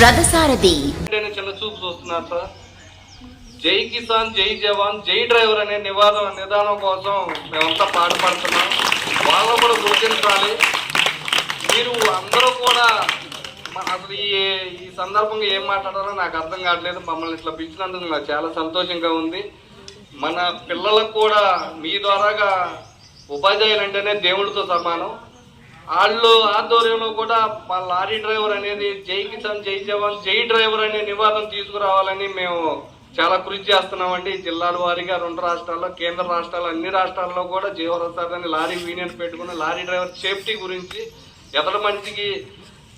రథసారథి చిన్న చూపు చూస్తున్నారు సార్. జై కిసాన్, జై జవాన్, జై డ్రైవర్ అనే నిదానం కోసం మేమంతా పాటుపడుతున్నాం. వాళ్ళను కూడా గుర్తించాలి. మీరు అందరూ కూడా అసలు ఈ సందర్భంగా ఏం మాట్లాడారో నాకు అర్థం కావట్లేదు. మమ్మల్ని ఇట్లా పిలిచినందుకు నాకు చాలా సంతోషంగా ఉంది. మన పిల్లలకు కూడా మీ ద్వారాగా ఉపాధ్యాయులు అంటేనే దేవుడితో సమానం. వాళ్ళు ఆధ్వర్యంలో కూడా మా లారీ డ్రైవర్ అనేది జై కిసాన్, జై జవాన్, జై డ్రైవర్ అనే నివాదం తీసుకురావాలని మేము చాలా కృషి చేస్తున్నామండి. జిల్లాల వారీగా 2 రాష్ట్రాల్లో, కేంద్ర రాష్ట్రాలు, అన్ని రాష్ట్రాల్లో కూడా జీవరసాన్ని లారీ యూనియన్ పెట్టుకుని లారీ డ్రైవర్ సేఫ్టీ గురించి ఎదటి మనిషికి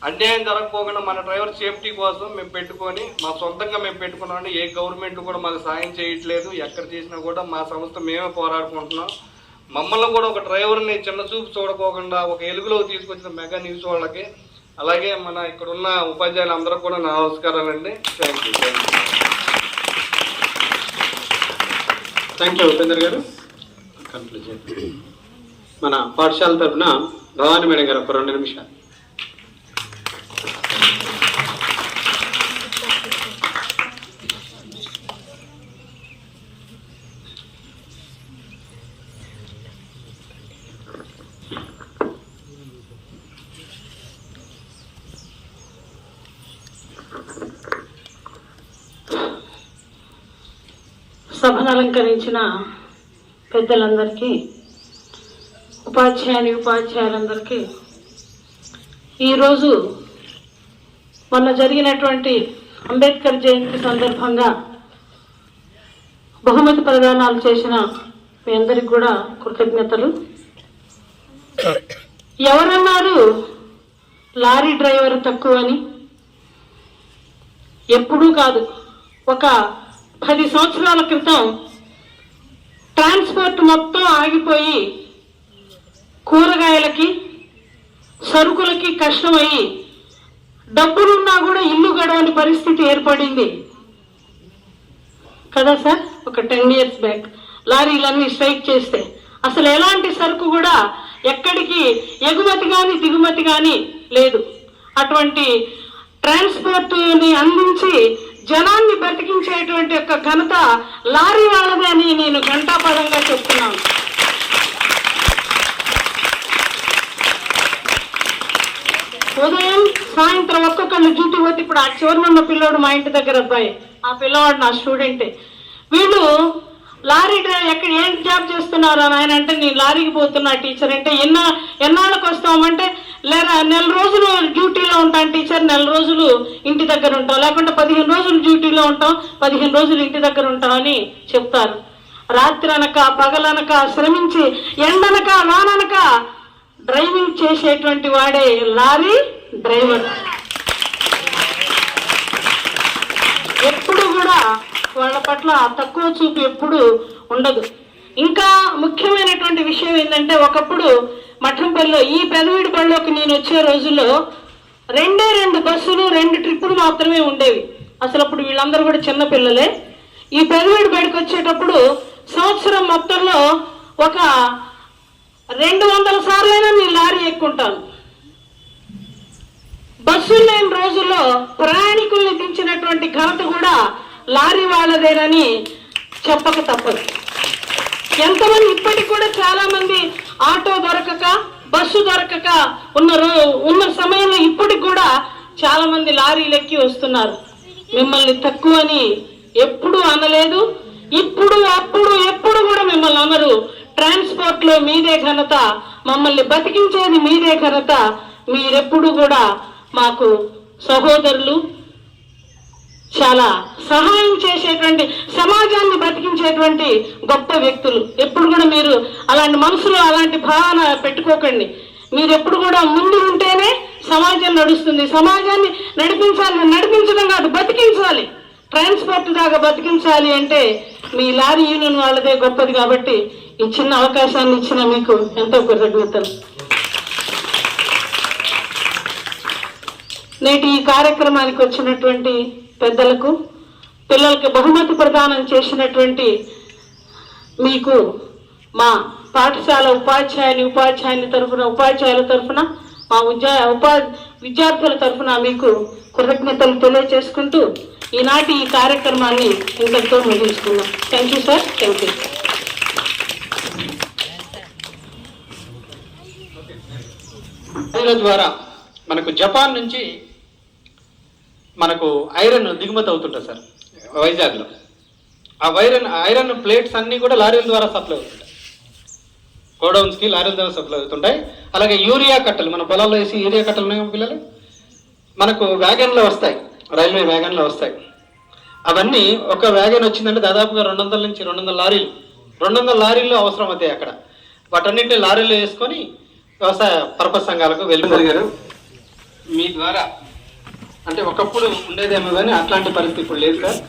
అన్యాయం జరగకపోకుండా మన డ్రైవర్ సేఫ్టీ కోసం మేము పెట్టుకొని మా సొంతంగా మేము పెట్టుకున్నామండి. ఏ గవర్నమెంట్ కూడా మాకు సాయం చేయట్లేదు. ఎక్కడ చేసినా కూడా మా సంస్థ మేమే పోరాడుకుంటున్నాం. మమ్మల్ని కూడా ఒక డ్రైవర్ని చిన్న చూపు చూడకోకుండా ఒక ఎలుగులో తీసుకొచ్చిన మెగా న్యూస్ వాళ్ళకి, అలాగే మన ఇక్కడ ఉన్న ఉపాధ్యాయులు అందరూ కూడా నా నమస్కారాలండి. థ్యాంక్ యూ ఉపేంద్ర గారు. మన పాఠశాల తరఫున భవానీ మేడం గారు ఒక 2 నిమిషాలు. సభను అలంకరించిన పెద్దలందరికీ, ఉపాధ్యాయులందరికీ ఈరోజు మొన్న జరిగినటువంటి అంబేద్కర్ జయంతి సందర్భంగా బహుమతి ప్రదానాలు చేసిన మీ అందరికి కూడా కృతజ్ఞతలు. ఎవరన్నారు లారీ డ్రైవర్ తక్కువని? ఎప్పుడూ కాదు. ఒక 10 సంవత్సరాల క్రితం ట్రాన్స్పోర్ట్ మొత్తం ఆగిపోయి కూరగాయలకి, సరుకులకి కష్టమయ్యి డబ్బులున్నా కూడా ఇల్లు గడవని పరిస్థితి ఏర్పడింది కదా సార్. ఒక 10 years బ్యాక్ లారీలన్నీ స్ట్రైక్ చేస్తే అసలు ఎలాంటి సరుకు కూడా ఎక్కడికి ఎగుమతి కానీ దిగుమతి కానీ లేదు. అటువంటి ట్రాన్స్పోర్ట్ని అందించి జనాన్ని బ్రతికించేటువంటి యొక్క ఘనత లారీ వాళ్ళదే అని నేను ఘంటాపదంగా చెప్తున్నాను. ఉదయం సాయంత్రం ఒక్కొక్కళ్ళు డ్యూటీ పోతే, ఇప్పుడు ఆ చివరినున్న పిల్లోడు మా ఇంటి దగ్గర అబ్బాయి, ఆ పిల్లవాడు నా స్టూడెంటే. వీళ్ళు లారీ డ్రైవర్ ఎక్కడ ఏం జాబ్ చేస్తున్నారు అని ఆయన అంటే, నేను లారీకి పోతున్నా టీచర్ అంటే. ఎన్నాళ్ళకి వస్తామంటే, లేదా 1 రోజులు డ్యూటీలో ఉంటాను టీచర్, 1 రోజులు ఇంటి దగ్గర ఉంటాం, లేకుంటే 15 రోజులు డ్యూటీలో ఉంటాం, 15 రోజులు ఇంటి దగ్గర ఉంటాం అని చెప్తారు. రాత్రి అనక పగలనక శ్రమించి ఎండనక వాననక డ్రైవింగ్ చేసేటువంటి వాడే లారీ డ్రైవర్. ఎప్పుడు కూడా వాళ్ళ పట్ల తక్కువ చూపు ఎప్పుడు ఉండదు. ఇంకా ముఖ్యమైనటువంటి విషయం ఏంటంటే, ఒకప్పుడు మఠంపల్లిలో ఈ పెదవీడి బళ్ళలోకి నేను వచ్చే రోజుల్లో 2 బస్సులు 2 ట్రిప్పులు మాత్రమే ఉండేవి. అసలు అప్పుడు వీళ్ళందరూ కూడా చిన్న పిల్లలే. ఈ పెదవీడి బడికి వచ్చేటప్పుడు సంవత్సరం మొత్తంలో ఒక 200 సార్లైనా నేను లారీ ఎక్కుంటాను. బస్సులు లేని రోజుల్లో ప్రయాణికుల్ని దించినటువంటి ఘనత కూడా లారీ వాళ్ళదేనని చెప్పక తప్పదు. ఎంతమంది ఇప్పటికి కూడా చాలా మంది ఆటో దొరకక, బస్సు దొరకక ఉన్న సమయంలో ఇప్పటికి కూడా చాలా మంది లారీలు ఎక్కి వస్తున్నారు. మిమ్మల్ని తక్కువని ఎప్పుడు అనలేదు. ఇప్పుడు అప్పుడు ఎప్పుడు కూడా మిమ్మల్ని అనరు. ట్రాన్స్పోర్ట్ లో మీదే ఘనత, మమ్మల్ని బతికించేది మీదే ఘనత. మీరెప్పుడు కూడా మాకు సహోదరులు, చాలా సహాయం చేసేటువంటి, సమాజాన్ని బ్రతికించేటువంటి గొప్ప వ్యక్తులు. ఎప్పుడు కూడా మీరు అలాంటి మనసులో అలాంటి భావన పెట్టుకోకండి. మీరు ఎప్పుడు కూడా ముందు ఉంటేనే సమాజం నడుస్తుంది. సమాజాన్ని నడిపించడం కాదు, బతికించాలి. ట్రాన్స్పోర్ట్ దాకా బతికించాలి అంటే మీ లారీ యూనియన్ వాళ్ళదే గొప్పది. కాబట్టి ఈ చిన్న అవకాశాన్ని ఇచ్చిన మీకు ఎంతో కృతజ్ఞతలు. నేటి ఈ కార్యక్రమానికి వచ్చినటువంటి పెద్దలకు, పిల్లలకి బహుమతి ప్రదానం చేసినటువంటి మీకు మా పాఠశాల ఉపాధ్యాయుల తరఫున మా విద్యార్థుల తరఫున మీకు కృతజ్ఞతలు తెలియజేసుకుంటూ ఈనాటి ఈ కార్యక్రమాన్ని ఇంతటితో ముగించుకున్నాం. Thank you sir. Thank you. ద్వారా మనకు జపాన్ నుంచి మనకు ఐరన్ దిగుమతి అవుతుంటుంది సార్ వైజాగ్లో. ఆ ఐరన్ ప్లేట్స్ అన్నీ కూడా లారీల ద్వారా సప్లై అవుతుంటాయి, గోడౌన్స్కి లారీల ద్వారా సప్లై అవుతుంటాయి. అలాగే యూరియా కట్టలు, మన పొలాల్లో వేసి యూరియా కట్టలు ఉన్నాయి పిల్లలు, మనకు వ్యాగన్లో వస్తాయి, రైల్వే వ్యాగన్లో వస్తాయి. అవన్నీ ఒక వ్యాగన్ వచ్చిందంటే దాదాపుగా 200 నుంచి 200 లారీలు అవసరం అవుతాయి అక్కడ. వాటన్నింటినీ లారీలో వేసుకొని వ్యవసాయ పర్పస్ సంఘాలకు వెళ్ళగలిగారు. మీ ద్వారా అంటే ఒకప్పుడు ఉండేదేమో కానీ అట్లాంటి పరిస్థితి ఇప్పుడు లేదు సార్.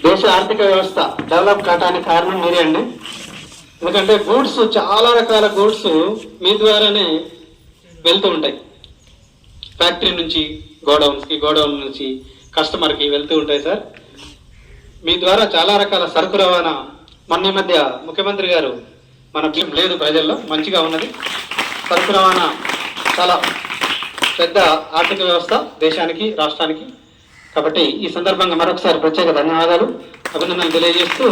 దేశ ఆర్థిక వ్యవస్థ డెవలప్ కావడానికి కారణం మీరే అండి. ఎందుకంటే గూడ్స్, చాలా రకాల గూడ్స్ మీ ద్వారానే వెళ్తూ ఉంటాయి. ఫ్యాక్టరీ నుంచి గోడౌన్స్కి, గోడౌన్ నుంచి కస్టమర్కి వెళ్తూ ఉంటాయి సార్. మీ ద్వారా చాలా రకాల సరుకు రవాణా, మొన్న మధ్య ముఖ్యమంత్రి గారు మనకి లేదు ప్రజల్లో, మంచిగా ఉన్నది సరుకు రవాణా. చాలా పెద్ద ఆర్థిక వ్యవస్థ దేశానికి, రాష్ట్రానికి. కాబట్టి ఈ సందర్భంగా మరొకసారి ప్రత్యేక ధన్యవాదాలు, అభినందనలు తెలియజేస్తూ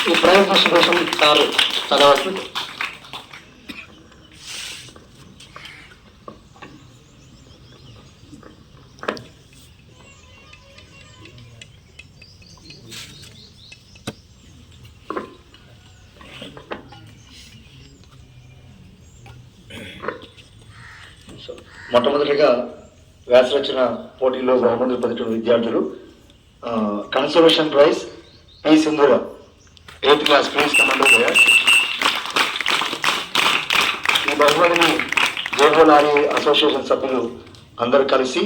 ఈ ప్రైవేట్ కోసం సార్ చదవాల్సింది. మొట్టమొదటిగా వ్యాసరచన పోటీలో బహుమతులు పొందిన విద్యార్థులు కన్సర్వేషన్ ప్రైజ్ పి సింధూర 8th క్లాస్ ప్లీజ్ కమాండర్. ఈ బహుమతిని జోహో లారీ అసోసియేషన్ సభ్యులు అందరూ కలిసి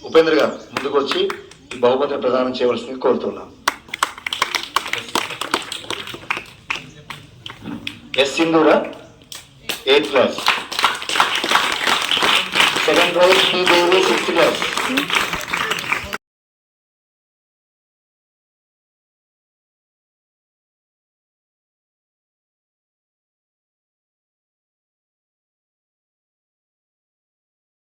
ఉపేంద్ర గారు ముందుకు వచ్చి ఈ బహుమతిని ప్రదానం చేయవలసింది కోరుతున్నాం. ఎస్ సింధూర 8th class. Second prize, P. Davis, 6th class.